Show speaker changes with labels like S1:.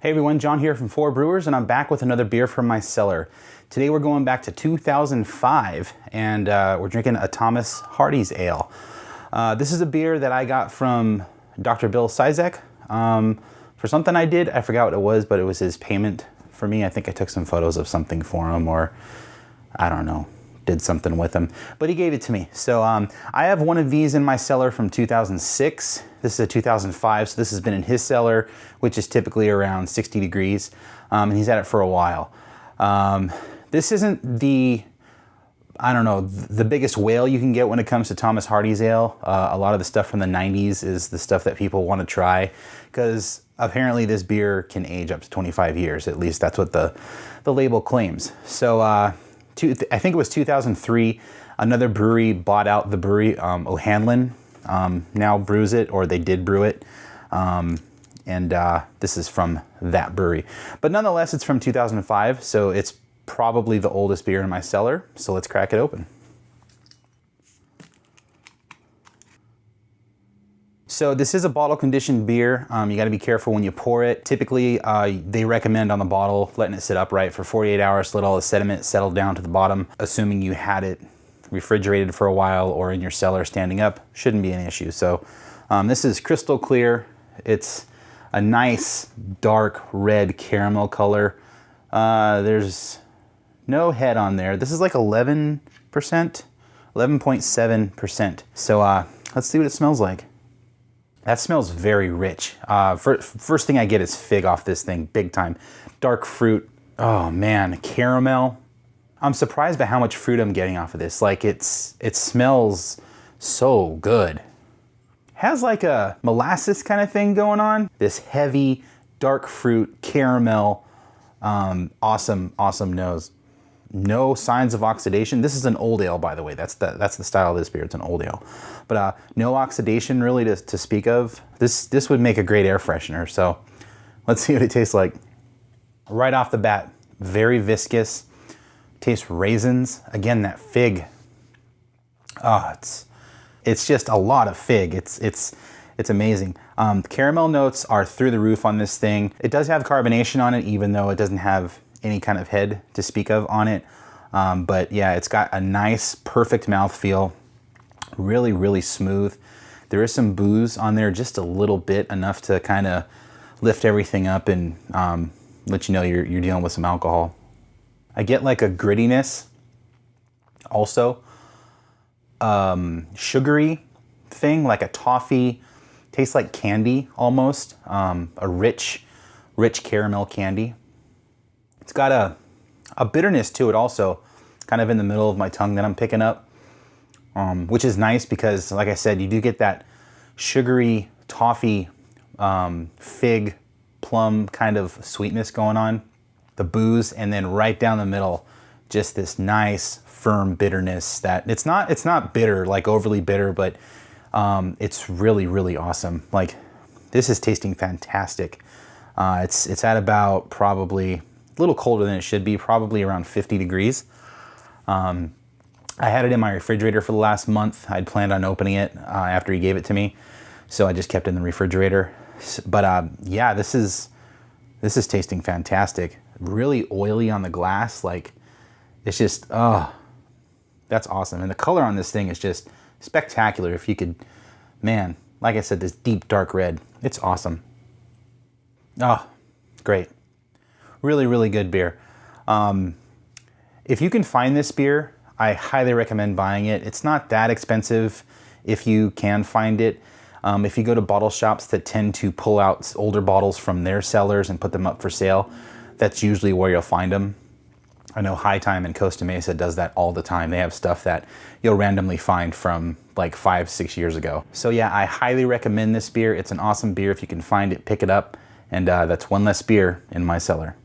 S1: Hey everyone, John here from 4 Brewers, and I'm back with another beer from my cellar. Today we're going back to 2005, and we're drinking a Thomas Hardy's Ale. This is a beer that I got from Dr. Bill Sysak for something I did. I forgot what it was, but it was his payment for me. I think I took some photos of something for him, or I don't know, did something with him. But he gave it to me. So I have one of these in my cellar from 2006. This is a 2005, so this has been in his cellar, which is typically around 60 degrees, and he's had it for a while. This isn't the, I don't know, the biggest whale you can get when it comes to Thomas Hardy's Ale. A lot of the stuff from the 90s is the stuff that people want to try, because apparently this beer can age up to 25 years. At least that's what the label claims. So I think it was 2003, another brewery bought out the brewery, Ohanlon. Now brews it, or they did brew it, and this is from that brewery. But nonetheless, it's from 2005, so it's probably the oldest beer in my cellar, so let's crack it open. So this is a bottle conditioned beer. You got to be careful when you pour it. Typically, they recommend on the bottle letting it sit upright for 48 hours to let all the sediment settle down to the bottom, assuming you had it refrigerated for a while or in your cellar standing up. Shouldn't be an issue. So this is crystal clear. It's a nice dark red caramel color. There's no head on there. This is like 11%, 11.7%. So let's see what it smells like. That smells very rich. First thing I get is fig off this thing, big time. Dark fruit. Oh man, caramel. I'm surprised by how much fruit I'm getting off of this. Like it smells so good. Has like a molasses kind of thing going on. This heavy, dark fruit, caramel, awesome nose. No signs of oxidation. This is an old ale, by the way. That's the style of this beer. It's an old ale. But no oxidation really to speak of. This would make a great air freshener. So let's see what it tastes like. Right off the bat, very viscous. Tastes raisins. Again, that fig. Oh, it's just a lot of fig. It's amazing. Caramel notes are through the roof on this thing. It does have carbonation on it, even though it doesn't have any kind of head to speak of on it. But yeah, it's got a nice, perfect mouthfeel. Really, really smooth. There is some booze on there, just a little bit, enough to kind of lift everything up and let you know you're dealing with some alcohol. I get like a grittiness also. Sugary thing, like a toffee. Tastes like candy almost. A rich caramel candy. It's got a bitterness to it also, kind of in the middle of my tongue that I'm picking up, which is nice because, like I said, you do get that sugary toffee, fig, plum kind of sweetness going on. The booze, and then right down the middle, just this nice firm bitterness that it's not bitter, like overly bitter, but it's really, really awesome. Like, this is tasting fantastic. It's at about probably a little colder than it should be, probably around 50 degrees. I had it in my refrigerator for the last month. I'd planned on opening it after he gave it to me, so I just kept it in the refrigerator. But yeah, this is tasting fantastic. Really oily on the glass. Like, it's just, oh, that's awesome. And the color on this thing is just spectacular. If you could, man, like I said, this deep dark red, it's awesome. Oh, great. Really, really good beer. If you can find this beer, I highly recommend buying it. It's not that expensive if you can find it. If you go to bottle shops that tend to pull out older bottles from their cellars and put them up for sale, that's usually where you'll find them. I know High Time in Costa Mesa does that all the time. They have stuff that you'll randomly find from like 5-6 years ago. So yeah, I highly recommend this beer. It's an awesome beer. If you can find it, pick it up. And that's one less beer in my cellar.